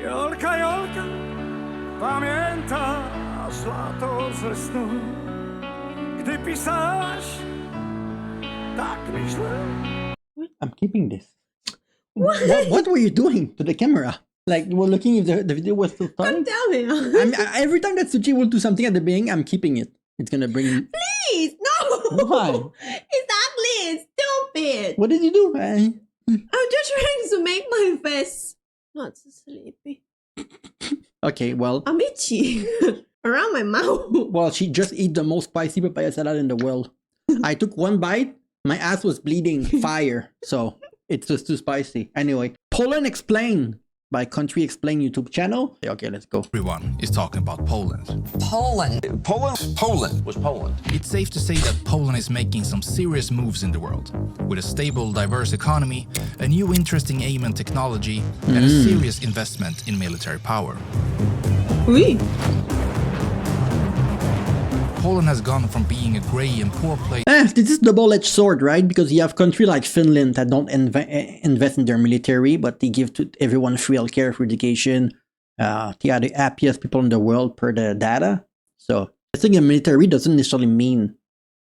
Jolka, Jolka, pamiętasz lato ze snu, gdy pisałaś tak mi źle. I'm keeping this. What were you doing to the camera? Like, we're looking if the video was still starting? Tell me. Every time that Suchi will do something at the beginning, I'm keeping it. It's gonna bring... Please, no. Why? It's ugly. It's stupid. What did you do? I'm just trying to make my face not so sleepy. Okay, well... I'm itchy around my mouth. Well, she just ate the most spicy papaya salad in the world. I took one bite, my ass was bleeding fire, so it's just too spicy. Anyway, Poland Explained by Country Explain YouTube channel. Okay, let's go. Everyone is talking about Poland. Poland. Poland was Poland. It's safe to say that Poland is making some serious moves in the world. With a stable, diverse economy, a new interesting aim and technology, and a serious investment in military power. Oui. Poland has gone from being a grey and poor place This is double-edged sword, right? Because you have country like Finland that don't invest in their military, but they give to everyone free healthcare, free education. They are the happiest people in the world per the data. So I think the military doesn't necessarily mean...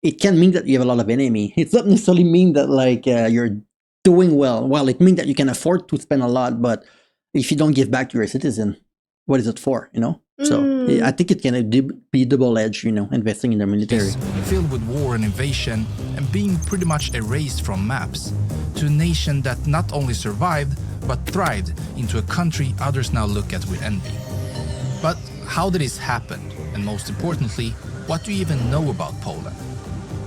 It can mean that you have a lot of enemy. It doesn't necessarily mean that like you're doing well. Well, it means that you can afford to spend a lot, but if you don't give back to your citizen, what is it for, you know? So I think it can be double-edged, you know, investing in the military. filled with war and invasion and being pretty much erased from maps, to a nation that not only survived but thrived into a country others now look at with envy. But how did this happen? And most importantly, what do you even know about Poland?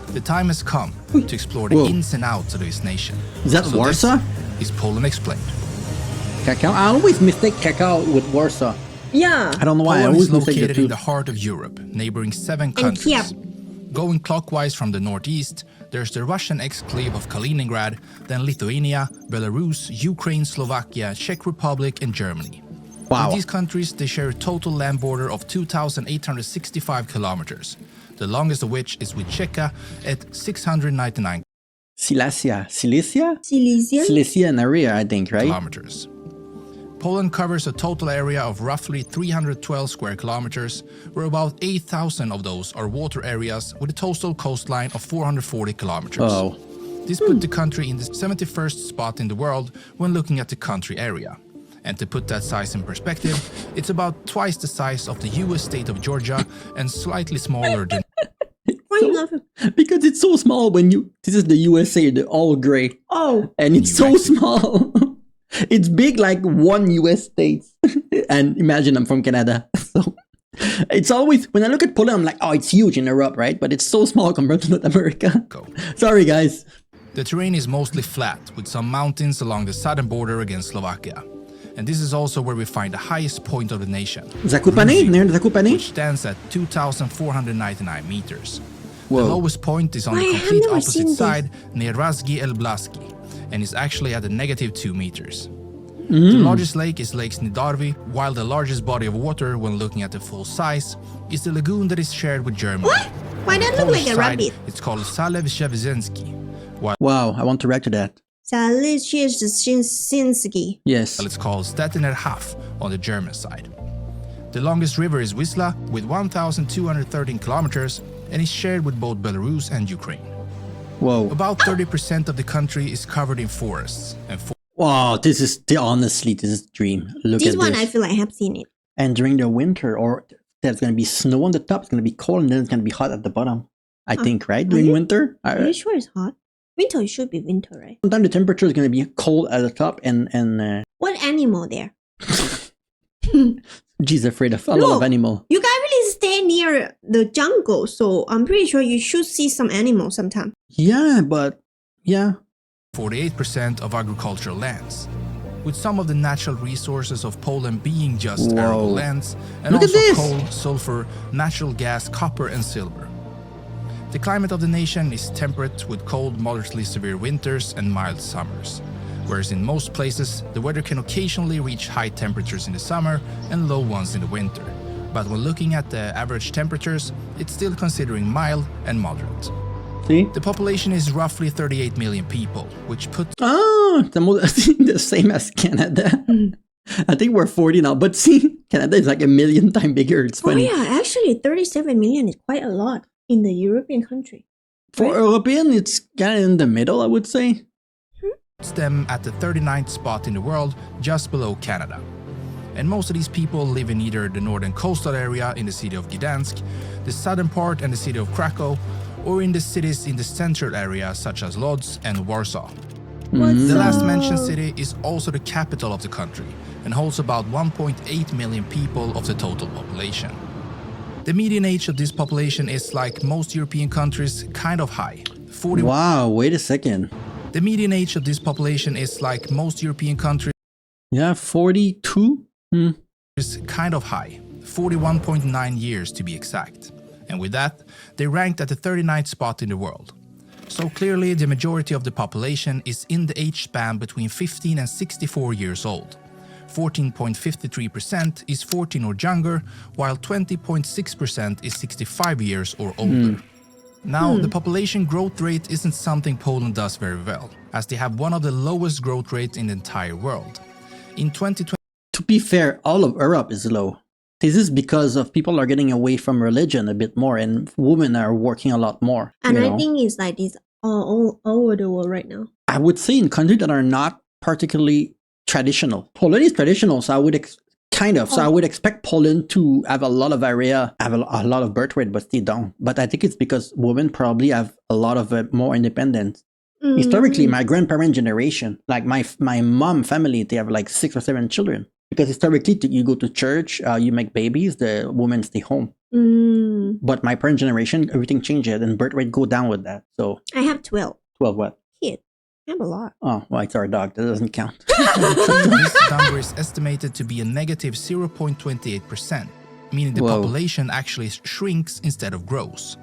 The time has come to explore the ins and outs of this nation. Is that So Warsaw? this is Poland Explained. Krakow? I always mistake Krakow with Warsaw. Yeah. I don't know why. I Poland always is mistake the located two. in the heart of Europe, neighboring 7 countries. Kiev. Going clockwise from the northeast, there's the Russian exclave of Kaliningrad, then Lithuania, Belarus, Ukraine, Slovakia, Czech Republic, and Germany. Wow. With these countries, they share a total land border of 2,865 kilometers, the longest of which is with Czechia at 699 Silesia? Silesia? Silesia and area, I think, right? kilometers. Poland covers a total area of roughly 312 square kilometers, where about 8,000 of those are water areas with a total coastline of 440 kilometers. Oh. This put the country in the 71st spot in the world when looking at the country area. And to put that size in perspective, it's about twice the size of the US state of Georgia and slightly smaller than Why you laughing? Because it's so small when you... This is the USA, the all gray. Oh. And it's so small. It's big like one US state. And imagine I'm from Canada. So it's always... When I look at Poland, I'm like, oh, it's huge in Europe, right? But it's so small compared to North America. Sorry, guys. The terrain is mostly flat, with some mountains along the southern border against Slovakia. And this is also where we find the highest point of the nation, Zakopane? Near Zakopane? which stands at 2,499 meters. Whoa. The lowest point is on the Why, I have complete never opposite seen this. side, near Razgi El Blaski, and is actually at a -2 meters. The largest lake is Lake Snidarvi, while the largest body of water, when looking at the full size, is the lagoon that is shared with Germany. What? Why that look like a Side, rabbit? it's called Zalew Szewczynski, Wow, I want to react to that. Zaleshinsky. Yes. while it's called Stettiner Haff on the German side. The longest river is Wisla, with 1,213 kilometers, and is shared with both Belarus and Ukraine. Whoa. About 30% of the country is covered in forests, and Wow, this is... Honestly, this is a dream. Look This at one this. I feel like I have seen it. And during the winter, or there's going to be snow on the top, it's going to be cold, and then it's going to be hot at the bottom. I think, right? During winter? Are you sure it's hot? Winter, it should be winter, right? Sometimes the temperature is going to be cold at the top, and What animal there? G's afraid of a lot of Look. animal. You guys really stay near the jungle, so I'm pretty sure you should see some animals sometime. Yeah, but yeah. 48% of agricultural lands, with some of the natural resources of Poland being just Whoa. arable lands, and Look at also this. coal, sulfur, natural gas, copper, and silver. The climate of the nation is temperate, with cold, moderately severe winters and mild summers, whereas in most places the weather can occasionally reach high temperatures in the summer and low ones in the winter. But when looking at the average temperatures, it's still considering mild and moderate. See? The population is roughly 38 million people, which puts Oh, the same as Canada. I think we're 40 now, but see, Canada is like a million times bigger. It's Oh funny. yeah, actually 37 million is quite a lot in the European country. For European, it's kind of in the middle, I would say. Puts them at the 39th spot in the world, just below Canada. And most of these people live in either the northern coastal area in the city of Gdansk, the southern part and the city of Krakow, or in the cities in the central area such as Lodz and Warsaw. The last mentioned city is also the capital of the country and holds about 1.8 million people of the total population. The median age of this population is, like most European countries, kind of high. Wow, wait a second. The median age of this population is, like most European countries, Yeah, 42? is kind of high, 41.9 years to be exact. And with that, they ranked at the 39th spot in the world. So clearly the majority of the population is in the age span between 15 and 64 years old. 14.53% is 14 or younger, while 20.6% is 65 years or older. Now, the population growth rate isn't something Poland does very well, as they have one of the lowest growth rates in the entire world. In 2020, To be fair, all of Europe is low. This is because of people are getting away from religion a bit more and women are working a lot more. And you I know? think it's like this all over the world right now. I would say in countries that are not particularly traditional. Poland is traditional, so I would So I would expect Poland to have a lot of area, have a lot of birth rate, but they don't. But I think it's because women probably have a lot of more independence. Historically, my grandparent generation, like my mom family, they have like 6 or 7 children. Because historically, you go to church, you make babies, the women stay home. But my parent generation, everything changed and birth rate go down with that. So I have 12 12 what? kids. I have a lot. Oh, well, it's our dog. That doesn't count. this number is estimated to be a negative 0.28%, meaning the Whoa. population actually shrinks instead of grows.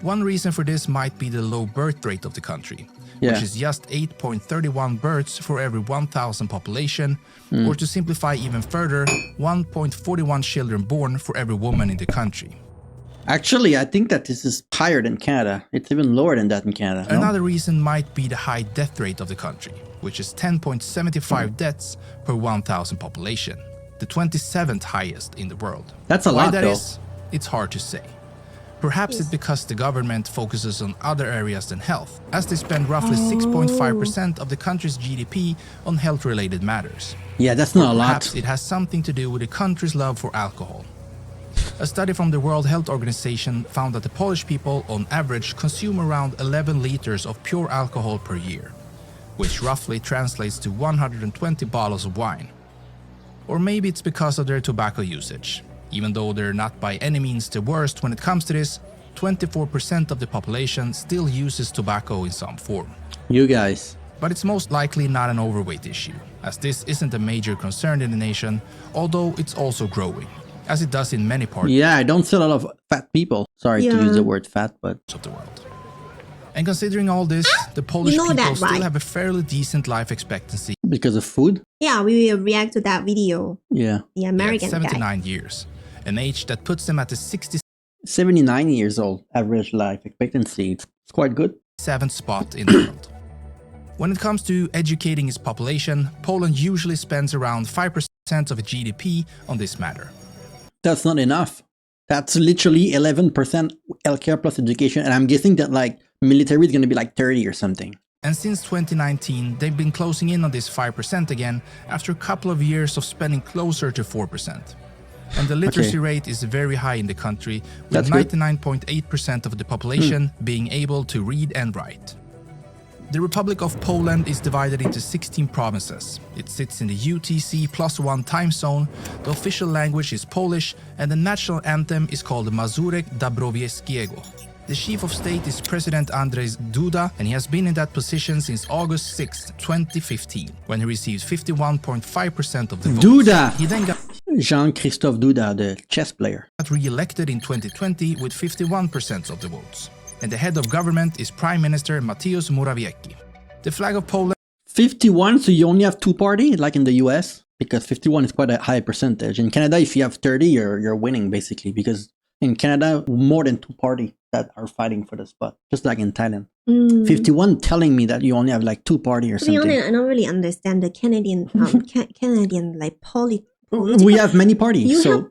One reason for this might be the low birth rate of the country, Yeah. which is just 8.31 births for every 1,000 population, or to simplify even further, 1.41 children born for every woman in the country. Actually, I think that this is higher than Canada. It's even lower than that in Canada. no? Another reason might be the high death rate of the country, which is 10.75 deaths per 1,000 population, the 27th highest in the world. That's a Why lot, that though. is, it's hard to say. Perhaps it's because the government focuses on other areas than health, as they spend roughly 6.5% of the country's GDP on health-related matters. Yeah, that's not a lot. Perhaps it has something to do with the country's love for alcohol. A study from the World Health Organization found that the Polish people, on average, consume around 11 liters of pure alcohol per year, which roughly translates to 120 bottles of wine. Or maybe it's because of their tobacco usage. Even though they're not by any means the worst when it comes to this, 24% of the population still uses tobacco in some form. You guys. But it's most likely not an overweight issue, as this isn't a major concern in the nation, although it's also growing, as it does in many parts Yeah, I don't see a lot of fat people. Sorry to use the word fat, but of the world. And considering all this, the Polish know people that, still right? have a fairly decent life expectancy because of food. Yeah, we will react to that video. Yeah. The at American guy. 79 years, an age that puts them at the 79 years old, average life expectancy. It's quite good. 67th spot in the world. When it comes to educating its population, Poland usually spends around 5% of its GDP on this matter. That's not enough. That's literally 11% healthcare plus education. And I'm guessing that like military is going to be like 30 or something. And since 2019, they've been closing in on this 5% again after a couple of years of spending closer to 4%. And the literacy rate is very high in the country, with That's good. 99.8% of the population being able to read and write. The Republic of Poland is divided into 16 provinces. It sits in the UTC+1 time zone, the official language is Polish, and the national anthem is called Mazurek Dąbrowskiego. The chief of state is President Andrzej Duda, and he has been in that position since August 6, 2015, when he received 51.5% of the votes. Duda! He then got Jean-Christophe Duda, the chess player. re-elected in 2020 with 51% of the votes. And the head of government is Prime Minister Mateusz Morawiecki. The flag of Poland 51, so you only have 2 party, like in the US? Because 51 is quite a high percentage. In Canada, if you have 30, you're winning basically. Because in Canada, more than 2 party. that are fighting for the spot, just like in Thailand. Mm. 51 telling me that you only have like 2 parties or To be something. honest, I don't really understand the Canadian Canadian like political. We have many parties, You so have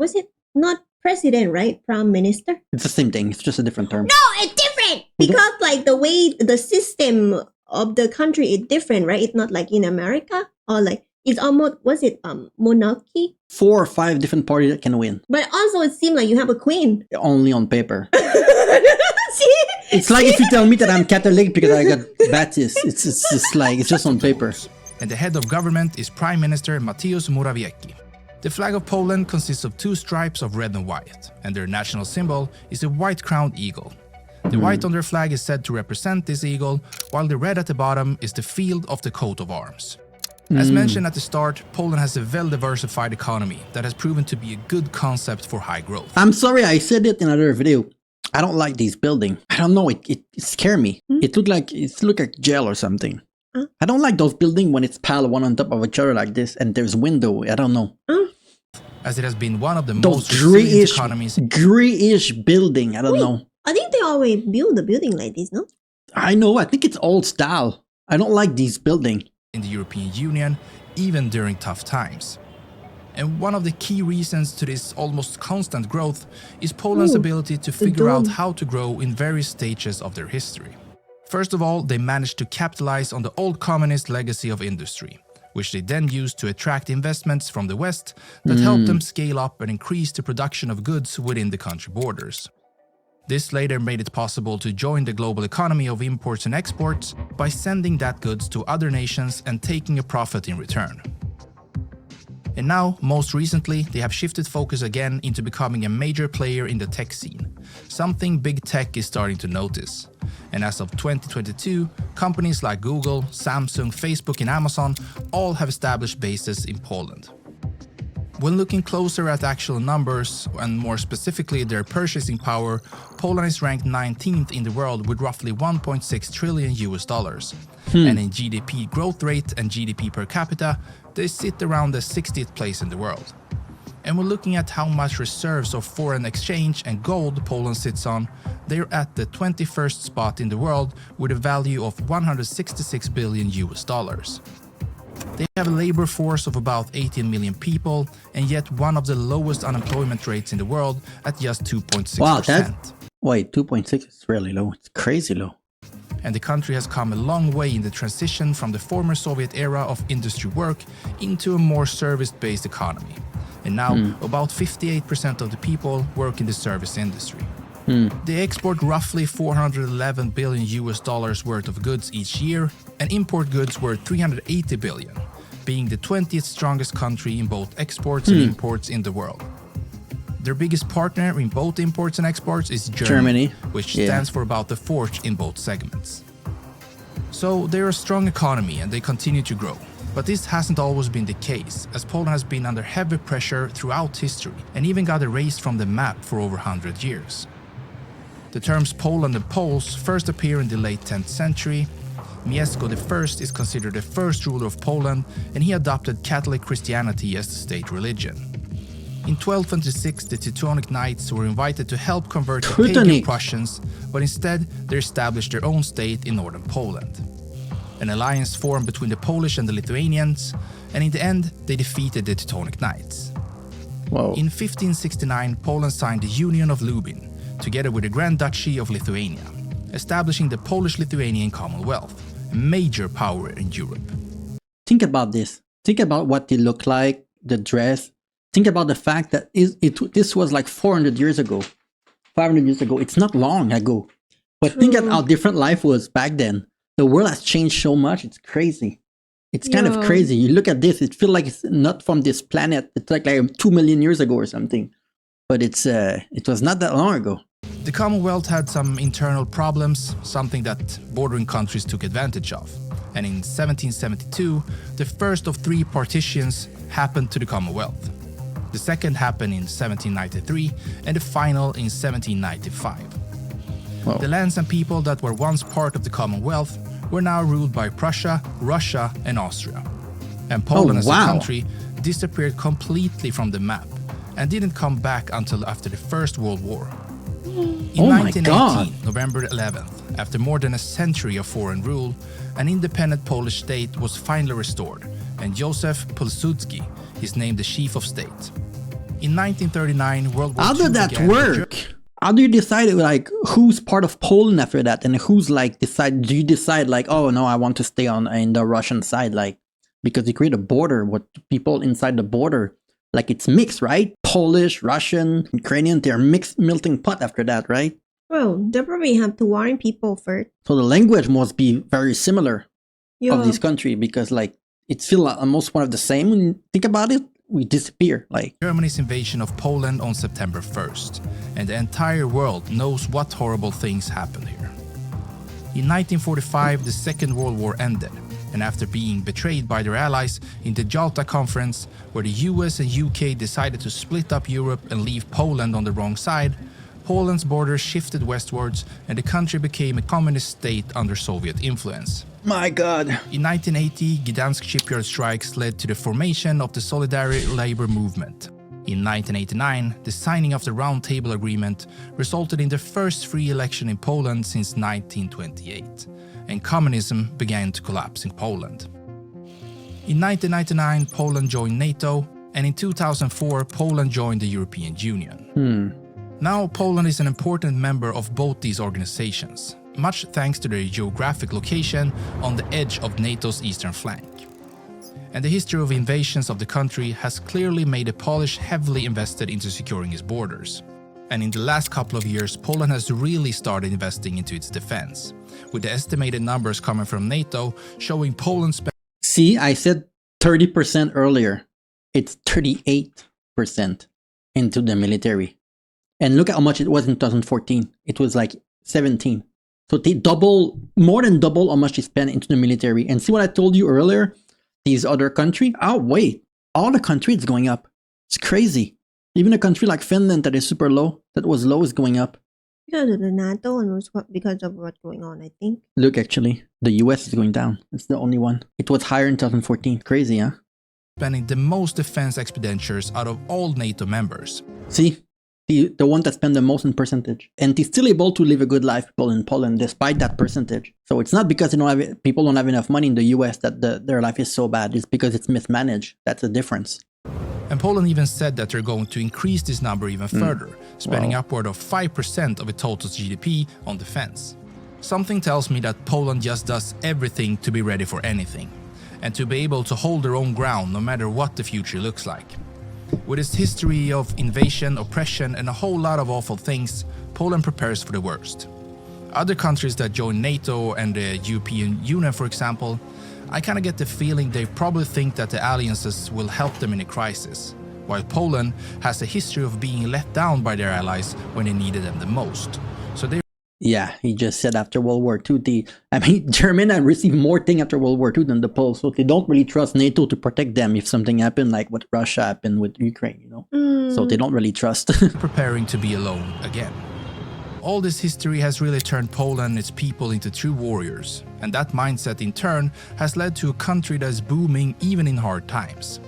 was it not president, right? Prime minister. it's the same thing. It's just a different term. No, it's different because like the way the system of the country is different, right? It's not like in America or like it's almost monarchy. 4 or 5 different parties that can win, But also it seems like you have a queen. only on paper. See? It's like if you tell me that I'm Catholic because I got Baptist. It's just like it's just on paper. And the head of government is Prime Minister Mateusz Morawiecki. The flag of Poland consists of 2 stripes of red and white, and their national symbol is a white-crowned eagle. The white on their flag is said to represent this eagle, while the red at the bottom is the field of the coat of arms. As mentioned at the start, Poland has a well-diversified economy that has proven to be a good concept for high growth. I'm sorry, I said it in another video. I don't like these buildings. I don't know, it scared me. It looked like jail or something. I don't like those buildings when it's piled one on top of each other like this and there's window. I don't know. As it has been one of the Those most resilient grayish, economies. grayish building. I don't know. I think they always build a building like this, no? I know. I think it's old style. I don't like these buildings. In the European Union, even during tough times. And one of the key reasons to this almost constant growth is Poland's ability to figure out how to grow in various stages of their history. First of all, they managed to capitalize on the old communist legacy of industry, which they then used to attract investments from the West that helped them scale up and increase the production of goods within the country borders. This later made it possible to join the global economy of imports and exports by sending that goods to other nations and taking a profit in return. And now, most recently, they have shifted focus again into becoming a major player in the tech scene, something big tech is starting to notice. And as of 2022, companies like Google, Samsung, Facebook and Amazon all have established bases in Poland. When looking closer at actual numbers, and more specifically their purchasing power, Poland is ranked 19th in the world with roughly $1.6 trillion. And in GDP growth rate and GDP per capita, they sit around the 60th place in the world. And when looking at how much reserves of foreign exchange and gold Poland sits on, they're at the 21st spot in the world with a value of $166 billion. They have a labor force of about 18 million people, and yet one of the lowest unemployment rates in the world at just 2.6%. Wow, wait, 2.6 is really low. It's crazy low. And the country has come a long way in the transition from the former Soviet era of industry work into a more service-based economy. And now, about 58% of the people work in the service industry. They export roughly $411 billion worth of goods each year and import goods worth $380 billion, being the 20th strongest country in both exports and imports in the world. Their biggest partner in both imports and exports is Germany. Which stands for about the fourth in both segments. So they're a strong economy and they continue to grow. But this hasn't always been the case, as Poland has been under heavy pressure throughout history and even got erased from the map for over 100 years. The terms Poland and Poles first appear in the late 10th century. Mieszko I is considered the first ruler of Poland, and he adopted Catholic Christianity as the state religion. In 1226, the Teutonic Knights were invited to help convert the pagan Prussians, but instead they established their own state in northern Poland. An alliance formed between the Polish and the Lithuanians, and in the end, they defeated the Teutonic Knights. Whoa. In 1569, Poland signed the Union of Lubin, together with the Grand Duchy of Lithuania, establishing the Polish-Lithuanian Commonwealth, a major power in Europe. Think about this. Think about what they look like, the dress. Think about the fact that this was like 400 years ago, 500 years ago. It's not long ago. But think of how different life was back then. The world has changed so much. It's crazy. It's kind of crazy. You look at this, it feels like it's not from this planet. It's like 2 million years ago or something. But it was not that long ago. The Commonwealth had some internal problems, something that bordering countries took advantage of. And in 1772, the first of 3 partitions happened to the Commonwealth. The second happened in 1793 and the final in 1795. Wow. The lands and people that were once part of the Commonwealth were now ruled by Prussia, Russia and Austria. And Poland as a country disappeared completely from the map and didn't come back until after the First World War. In Oh my 1918, God. November 11th, after more than a century of foreign rule, an independent Polish state was finally restored, and Józef Pilsudski is named the chief of state. In 1939, World War How II did that began. work? How do you decide like who's part of Poland after that, and who's like decide? Do you decide like, oh no, I want to stay on in the Russian side, like because you create a border with people inside the border, like it's mixed, right? Polish, Russian, Ukrainian, they're mixed melting pot after that, right? Well, they probably have to warn people first. So the language must be very similar Yeah. of this country because like it's still almost one of the same. When you think about it, we disappear. Like Germany's invasion of Poland on September 1st, and the entire world knows what horrible things happened here. In 1945, the Second World War ended, and after being betrayed by their allies in the Jalta Conference, where the US and UK decided to split up Europe and leave Poland on the wrong side, Poland's borders shifted westwards and the country became a communist state under Soviet influence. my God. In 1980, Gdansk shipyard strikes led to the formation of the Solidarity Labor Movement. In 1989, the signing of the Round Table Agreement resulted in the first free election in Poland since 1928, and communism began to collapse in Poland. In 1999, Poland joined NATO, and in 2004, Poland joined the European Union. Now, Poland is an important member of both these organizations, much thanks to their geographic location on the edge of NATO's eastern flank. And the history of invasions of the country has clearly made the Polish heavily invested into securing its borders. And in the last couple of years, Poland has really started investing into its defense, with the estimated numbers coming from NATO showing Poland See, I said 30% earlier. It's 38% into the military. And look at how much it was in 2014. It was like 17. So they more than double how much they spend into the military. And see what I told you earlier? These other countries, oh wait, all the countries going up. It's crazy. Even a country like Finland that is super low, that was low, is going up. Because of the NATO and because of what's going on, I think. Look, actually, the US is going down. It's the only one. It was higher in 2014. Crazy, huh? spending the most defense expenditures out of all NATO members. See, the one that spend the most in percentage, and they're still able to live a good life, people in Poland, despite that percentage. So it's not because people don't have enough money in the US that their life is so bad. It's because it's mismanaged. That's the difference. And Poland even said that they're going to increase this number even further, spending upward of 5% of its total GDP on defense. Something tells me that Poland just does everything to be ready for anything, and to be able to hold their own ground no matter what the future looks like. With its history of invasion, oppression, and a whole lot of awful things, Poland prepares for the worst. Other countries that join NATO and the European Union, for example, I kinda get the feeling they probably think that the alliances will help them in a crisis, while Poland has a history of being let down by their allies when they needed them the most. So they Yeah, he just said after World War II, Germany had received more things after World War II than the Poles, so they don't really trust NATO to protect them if something happened, like what Russia happened with Ukraine, you know? So they don't really trust. preparing to be alone again. All this history has really turned Poland and its people into true warriors, and that mindset in turn has led to a country that is booming even in hard times.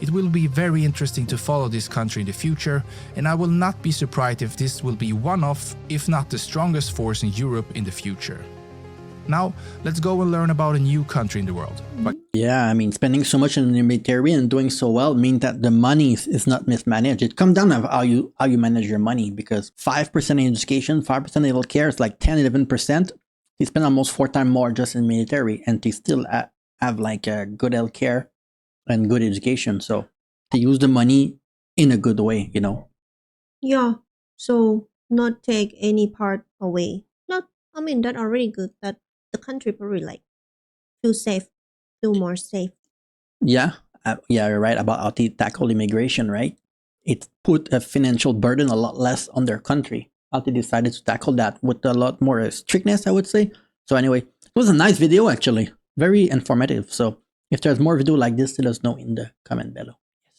It will be very interesting to follow this country in the future, and I will not be surprised if this will be one of, if not the strongest force in Europe in the future. Now, let's go and learn about a new country in the world. But Yeah, spending so much in the military and doing so well means that the money is not mismanaged. It comes down to how you manage your money, because 5% in education, 5% in healthcare is like 10, 11%. They spend almost 4 times more just in military, and they still have like a good healthcare and good education. So they use the money in a good way, you know. Yeah. So not take any part away. That's already good. That the country probably feel more safe. Yeah, you're right about how they tackle immigration, right? It put a financial burden a lot less on their country. How they decided to tackle that with a lot more strictness, I would say. So anyway, it was a nice video actually, very informative. So if there's more video like this, let us know in the comment below.